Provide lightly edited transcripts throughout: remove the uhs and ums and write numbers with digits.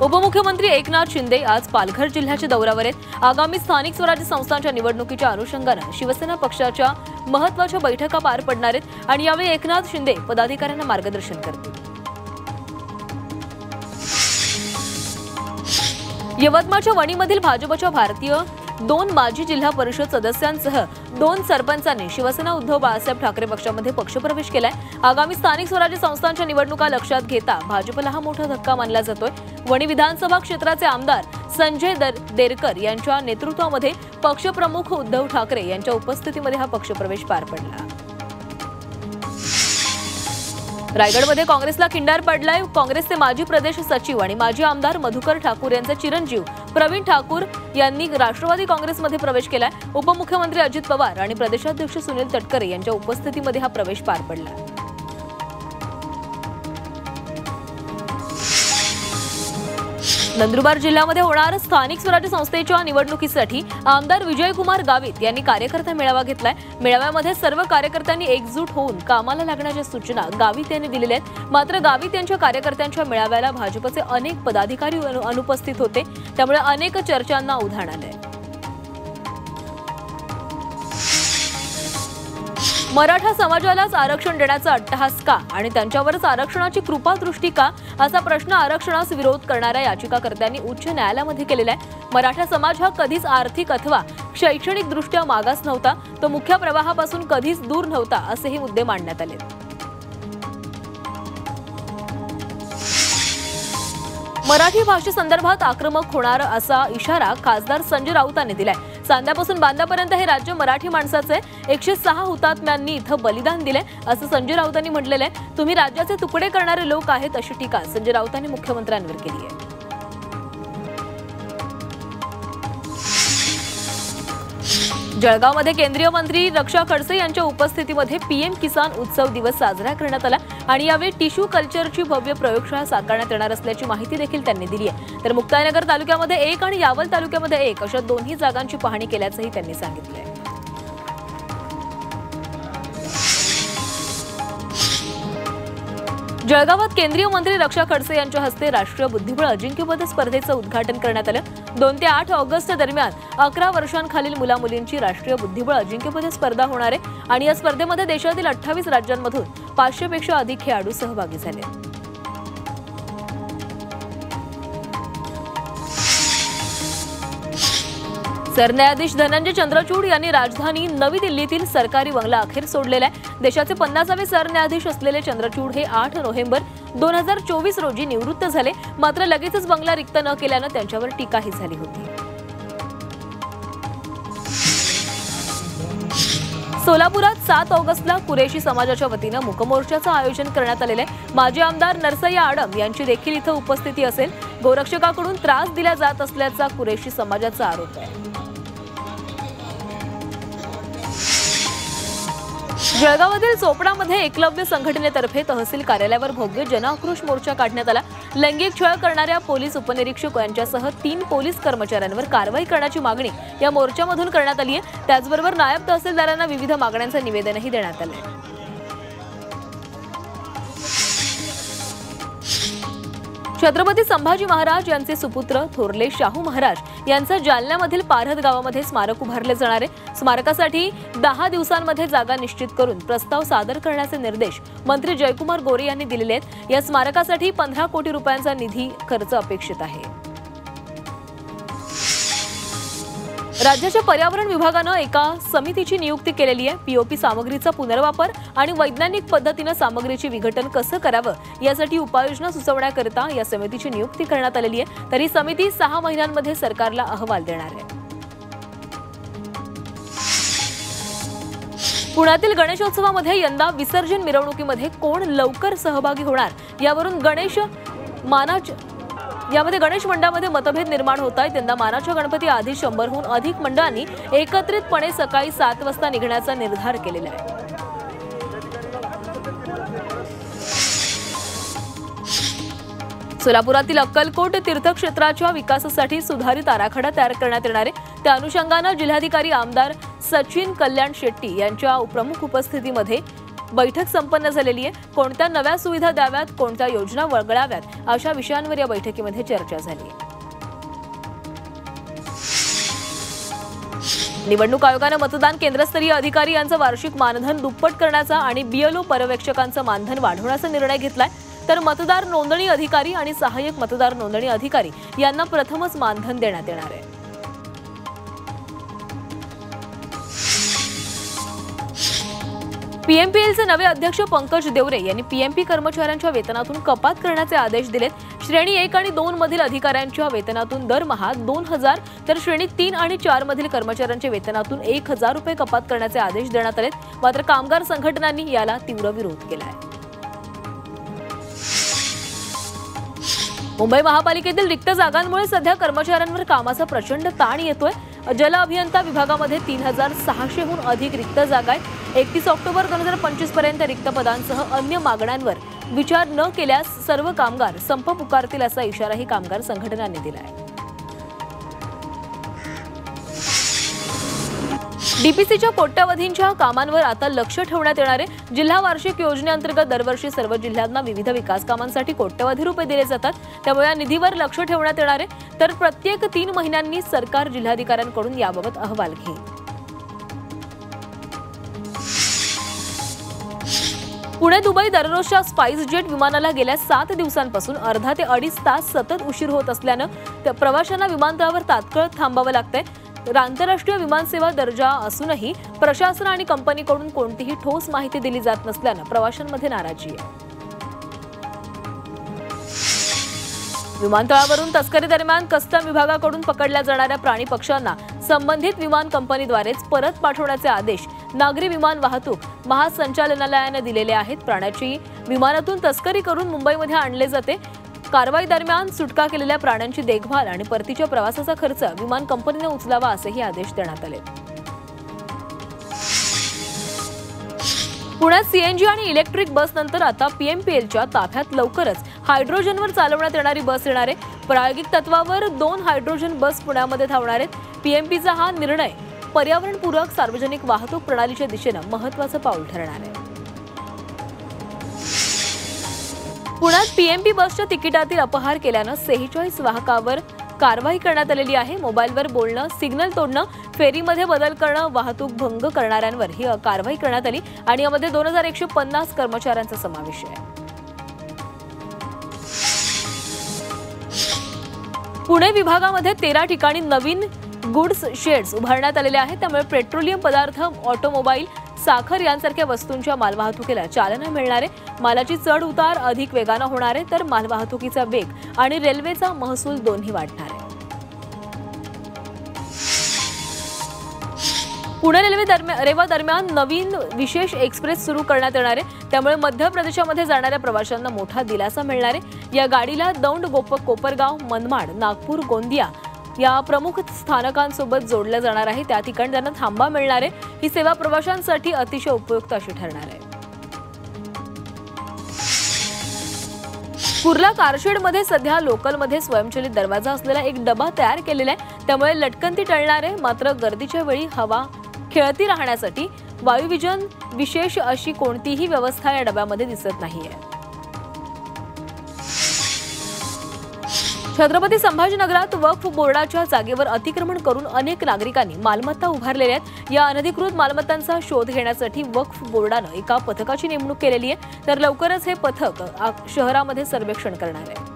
उपमुख्यमंत्री एकनाथ शिंदे आज पालघर जिल्ह्याच्या दौऱ्यावर आहेत। आगामी स्थानिक स्वराज्य संस्थांच्या निवडणुकीच्या अनुषंगाने शिवसेना पक्षाच्या महत्त्वाच्या बैठका पार पडणार आहेत आणि यावेळी एकनाथ शिंदे पदाधिकाऱ्यांना मार्गदर्शन करतील। यवतमाळच्या वणीमधील भाजपच्या भारतीय 2 माजी जिल्हा परिषद सदस्यांसह 2 सरपंचांनी शिवसेना उद्धव बाळासाहेब ठाकरे पक्षामध्ये पक्षप्रवेश केलाय। आगामी स्थानिक स्वराज्य संस्थांच्या निवडणुका लक्षात घेता भाजपला हा मोठा धक्का मानला जातोय। वणी विधानसभा क्षेत्राचे आमदार संजय देरकर यांच्या नेतृत्वामध्ये पक्षप्रमुख उद्धव ठाकरे यांच्या उपस्थितीमध्ये हा पक्षप्रवेश पार पडला। रायगडमध्ये काँग्रेसला खिंडार पडलाय। काँग्रेसचे माजी प्रदेश सचिव आणि माजी आमदार मधुकर ठाकूर यांचे चिरंजीव प्रवीण ठाकूर यांनी राष्ट्रवादी काँग्रेसमध्ये प्रवेश केलाय। उपमुख्यमंत्री अजित पवार आणि प्रदेशाध्यक्ष सुनील तटकरे यांच्या उपस्थितीमध्ये हा प्रवेश पार पडला। नंदुरबार जिल्ह्यामध्ये होणार स्थानिक स्वराज्य संस्थेच्या निवडणुकीसाठी आमदार विजयकुमार गावित यांनी कार्यकर्ता मेळावा घेतलाय। मेळाव्यामध्ये सर्व कार्यकर्त्यांनी एकजूट होऊन कामाला लागण्याच्या सूचना गावित यांनी दिलेल्या आहेत। मात्र गावित यांच्या कार्यकर्त्यांच्या मेळाव्याला भाजपचे अनेक पदाधिकारी अनुपस्थित होते, त्यामुळे अनेक चर्चांना उधाण आले। मराठा समाजालाच आरक्षण देण्याचा अट्टहास का आणि त्यांच्यावरच आरक्षणाची कृपादृष्टी का असा प्रश्न आरक्षणास विरोध करणाऱ्या याचिकाकर्त्यांनी उच्च न्यायालयामध्ये केलेला आहे। मराठा समाज हा कधीच आर्थिक अथवा शैक्षणिक दृष्ट्या मागास नव्हता, तो मुख्य प्रवाहापासून कधीच दूर नव्हता असेही मुद्दे मांडण्यात आले। मराठी भाषेसंदर्भात आक्रमक होणार असा इशारा खासदार संजय राऊतांनी दिलाय। सांध्यापासून बांधापर्यंत हे राज्य मराठी माणसाचे 106 हुतात्म्यांनी इथं बलिदान दिले असं संजय राऊतांनी म्हटलेलं आहे। तुम्ही राज्याचे तुकडे करणारे लोक आहेत अशी टीका संजय राऊतांनी मुख्यमंत्र्यांवर केली आहे। जळगावमध्ये केंद्रीय मंत्री रक्षा खडसे यांच्या उपस्थितीमध्ये पीएम किसान उत्सव दिवस साजरा करण्यात आला आणि यावेळी टिश्यू कल्चरची भव्य प्रयोगशाळा साकारण्यात येणार असल्याची माहिती देखील त्यांनी दिली आहे। तर मुक्ताईनगर तालुक्यामध्ये 1 आणि यावल तालुक्यामध्ये 1 अशा दोन्ही जागांची पाहणी केल्याचंही त्यांनी सांगितलं। जळगावात केंद्रीय मंत्री रक्षा खडसे यांच्या हस्ते राष्ट्रीय बुद्धिबळ अजिंक्यपद स्पर्धेचं उद्घाटन करण्यात आलं। 2 ते 8 ऑगस्ट दरम्यान 11 वर्षांखालील मुलामुलींची राष्ट्रीय बुद्धिबळ अजिंक्यपद स्पर्धा होणार आहे आणि या स्पर्धेमध्ये देशातील 28 राज्यांमधून 500 पेक्षा अधिक खेळाडू सहभागी झाले। सरन्यायाधीश धनंजय चंद्रचूड यांनी राजधानी नवी दिल्लीतील सरकारी बंगला अखेर सोडलेला आहे। देशाचे 50वे सरन्यायाधीश असलेले चंद्रचूड हे 8 नोव्हेंबर 2024 रोजी निवृत्त झाले, मात्र लगेचच बंगला रिक्त न केल्यानं त्यांच्यावर टीकाही झाली होती। सोलापुरात 7 ऑगस्टला कुरेशी समाजाच्या वतीनं मूकमोर्चाचं आयोजन करण्यात आलेलं आहे। माजी आमदार नरसय्या आडम यांची देखील इथं उपस्थिती असेल। गोरक्षकाकडून त्रास दिला जात असल्याचा कुरेशी समाजाचा आरोप आहे। जळगावातील चोपडामध्ये एकलव्य संघटनेतर्फे तहसील कार्यालयावर भव्य जनआक्रोश मोर्चा काढण्यात आला। लैंगिक छळ करणाऱ्या पोलीस उपनिरीक्षक यांच्यासह 3 पोलीस कर्मचाऱ्यांवर कारवाई करण्याची मागणी या मोर्चामधून करण्यात आली आहे। त्याचबरोबर नायब तहसीलदारांना विविध मागण्यांचं निवेदनही देण्यात आलं। छत्रपती संभाजी महाराज यांचे सुपुत्र थोरले शाहू महाराज यांचं जालन्यामधील पारहद गावामध्ये स्मारक उभारले जाणार आहे। स्मारकासाठी 10 दिवसांमध्ये जागा निश्चित करून प्रस्ताव सादर करण्याचे निर्देश मंत्री जयकुमार गोरे यांनी दिलेले आहेत। या स्मारकासाठी 15 कोटी रुपयांचा निधी खर्च अपेक्षित आहे। राज्याच्या पर्यावरण विभागानं एका समितीची नियुक्ती केलेली आहे। पीओपी सामग्रीचा पुनर्वापर आणि वैज्ञानिक पद्धतीनं सामग्रीचे विघटन कसं करावं यासाठी उपाययोजना सुचवण्याकरता या समितीची नियुक्ती करण्यात आलेली आहे। तर ही समिती 6 महिन्यांमध्ये सरकारला अहवाल देणार आहे। पुण्यातील गणेशोत्सवामध्ये यंदा विसर्जन मिरवणुकीमध्ये कोण लवकर सहभागी होणार यामध्ये गणेश मंडळामध्ये मतभेद निर्माण होत आहेत। यंदा मानाच्या गणपती आधी 100हून अधिक मंडळांनी एकत्रितपणे सकाळी 7 वाजता निघण्याचा निर्धार केलेला आहे। सोलापुरातील अक्कलकोट तीर्थक्षेत्राच्या विकासासाठी सुधारित आराखडा तयार करण्यात येणार आहे। त्या अनुषंगाने जिल्हाधिकारी आमदार सचिन कल्याण शेट्टी यांच्या प्रमुख उपस्थितीमध्ये बैठक संपन्न झालेली आहे। कोणत्या नव्या सुविधा द्याव्यात, कोणत्या योजना वगळाव्यात अशा विषयांवर या बैठकीमध्ये चर्चा झाली। निवडणूक आयोगाने मतदान केंद्रस्तरीय अधिकारी यांचं वार्षिक मानधन दुप्पट करण्याचा आणि बीएलओ पर्यवेक्षकांचं मानधन वाढवण्याचा निर्णय घेतलाय। तर मतदार नोंदणी अधिकारी आणि सहाय्यक मतदार नोंदणी अधिकारी यांना प्रथमच मानधन देण्यात येणार आहे। पीएमपीएलचे नवे अध्यक्ष पंकज देवरे यांनी पीएमपी कर्मचाऱ्यांच्या वेतनातून कपात करण्याचे आदेश दिलेत। श्रेणी 1 आणि 2 मधील अधिकाऱ्यांच्या वेतनातून दरमहा 2000 तर श्रेणी 3 आणि 4 मधील कर्मचाऱ्यांच्या वेतनातून 1000 रुपये कपात करण्याचे आदेश देण्यात आलेत। मात्र कामगार संघटनांनी याला तीव्र विरोध केला आहे। मुंबई महापालिकेतील रिक्त जागांमुळे सध्या कर्मचाऱ्यांवर कामाचा प्रचंड ताण येतोय। जल अभियंता विभागामध्ये 3600हून अधिक रिक्त जागा आहेत। 31 ऑक्टोबर 2025 पर्यंत रिक्त पदांसह अन्य मागण्यांवर विचार न केल्यास सर्व कामगार संप पुकारतील असा इशाराही कामगार संघटनांनी दिला आहे। डीपीसीच्या कोट्यवधींच्या कामांवर आता लक्ष ठेवण्यात येणार आहे। जिल्हा वार्षिक योजनेअंतर्गत दरवर्षी सर्व जिल्ह्यांना विविध विकास कामांसाठी कोट्यवधी रुपये दिले जातात। त्यामुळे या निधीवर लक्ष ठेवण्यात येणार आहे। तर प्रत्येक 3 महिन्यांनी सरकार जिल्हाधिकाऱ्यांकडून याबाबत अहवाल घेईल। पुणे दुबई दररोजच्या स्पाइस जेट विमानाला गेल्या 7 दिवसांपासून अर्धा ते 2.5 तास सतत उशीर होत असल्यानं प्रवाशांना विमानतळावर तात्काळ थांबावं लागतंय। आंतरराष्ट्रीय विमानसेवा दर्जा असूनही प्रशासन आणि कंपनीकडून कोणतीही ठोस माहिती दिली जात नसल्यानं प्रवाशांमध्ये नाराजी आहे। विमानतळावरून तस्करी दरम्यान कस्टम विभागाकडून पकडल्या जाणाऱ्या प्राणी पक्ष्यांना संबंधित विमान कंपनीद्वारेच परत पाठवण्याचे आदेश नागरी विमान वाहतूक महासंचालनालयाने दिलेले आहेत। प्राण्याची विमानातून तस्करी करून मुंबईमध्ये आणले जाते। कारवाई दरम्यान सुटका केलेल्या प्राण्यांची देखभाल आणि परतीच्या प्रवासाचा खर्च विमान कंपनीने उचलावा असेही आदेश देण्यात आले। पुण्यात सीएनजी आणि इलेक्ट्रिक बस नंतर आता पीएमपीएलच्या ताफ्यात लवकरच हायड्रोजनवर चालवण्यात येणारी बस येणार आहे। प्रायोगिक तत्वावर 2 हायड्रोजन बस पुण्यामध्ये धावणार आहेत। पीएमपीचा हा निर्णय पर्यावरणपूरक सार्वजनिक वाहतूक प्रणालीच्या दिशेने महत्त्वाचं पाऊल ठरणार आहे। पुण्यात पीएमपी बसच्या तिकिटातील अपहार केल्यानं 46 वाहकावर कारवाई करण्यात आलेली आहे। मोबाईलवर बोलणं, सिग्नल तोडणं, फेरीमध्ये बदल करणं, वाहतूक भंग करणाऱ्यांवर ही कारवाई करण्यात आली आणि यामध्ये 2150 कर्मचाऱ्यांचा समावेश आहे। पुणे विभागामध्ये 13 ठिकाणी नवीन गुड्स शेड्स उभारण्यात आलेले आहेत। त्यामुळे पेट्रोलियम पदार्थ, ऑटोमोबाईल, साखर यांसारख्या वस्तूंच्या मालवाहतुकीला चालना मिळणार आहे। मालाची चढ उतार अधिक वेगाने होणार आहे, तर मालवाहतुकीचा वेग आणि रेल्वेचा महसूल दोन्ही वाढणार आहे। पुणे रेवा दरम्यान नवीन विशेष एक्सप्रेस सुरू करण्यात येणार आहे। त्यामुळे मध्य प्रदेशामध्ये जाणाऱ्या प्रवाशांना मोठा दिलासा मिळणार आहे। या गाडीला दौंड, कोपरगाव, मनमाड, नागपूर, गोंदिया या प्रमुख स्थानकांसोबत जोडलं जाणार आहे। त्या ठिकाणी त्यांना थांबा मिळणार आहे। ही सेवा प्रवाशांसाठी अतिशय उपयुक्त अशी ठरणार आहे। कुर्ला कारशेडमध्ये सध्या लोकलमध्ये स्वयंचलित दरवाजा असलेला एक डबा तयार केलेला आहे। त्यामुळे लटकंती टळणार आहे। मात्र गर्दीच्या वेळी हवा खेळती राहण्यासाठी वायुविजन विशेष अशी कोणतीही व्यवस्था या डब्यामध्ये दिसत नाहीये। छत्रपती संभाजीनगरात वक्फ बोर्डाच्या जागेवर अतिक्रमण करून अनेक नागरिकांनी मालमत्ता उभारलेल्या आहेत। या अनधिकृत मालमत्तांचा शोध घेण्यासाठी वक्फ बोर्डाने एका पथकाची नेमणूक केलेली आहे। तर लवकरच हे पथक शहरामध्ये सर्वेक्षण करणार आहे।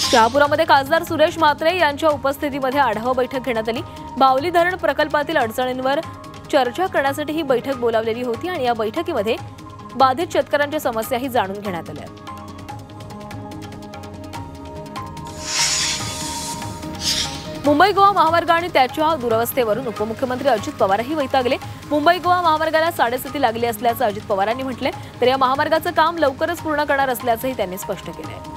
शहापुरामध्ये खासदार सुरेश म्हात्रे यांच्या उपस्थितीमध्ये आढावा बैठक घेण्यात आली। बावली धरण प्रकल्पातील अडचणींवर चर्चा करण्यासाठी ही बैठक बोलावलेली होती आणि या बैठकीमध्ये बाधित शेतकऱ्यांच्या समस्याही जाणून घेण्यात आल्या। मुंबई गोवा महामार्ग आणि त्याच्या दुरवस्थेवरून उपमुख्यमंत्री अजित पवारही वैतागले। मुंबई गोवा महामार्गाला 7.5 लागली असल्याचं अजित पवारांनी म्हटले। तर या महामार्गाचं काम लवकरच पूर्ण करणार असल्याचंही त्यांनी स्पष्ट केलंय।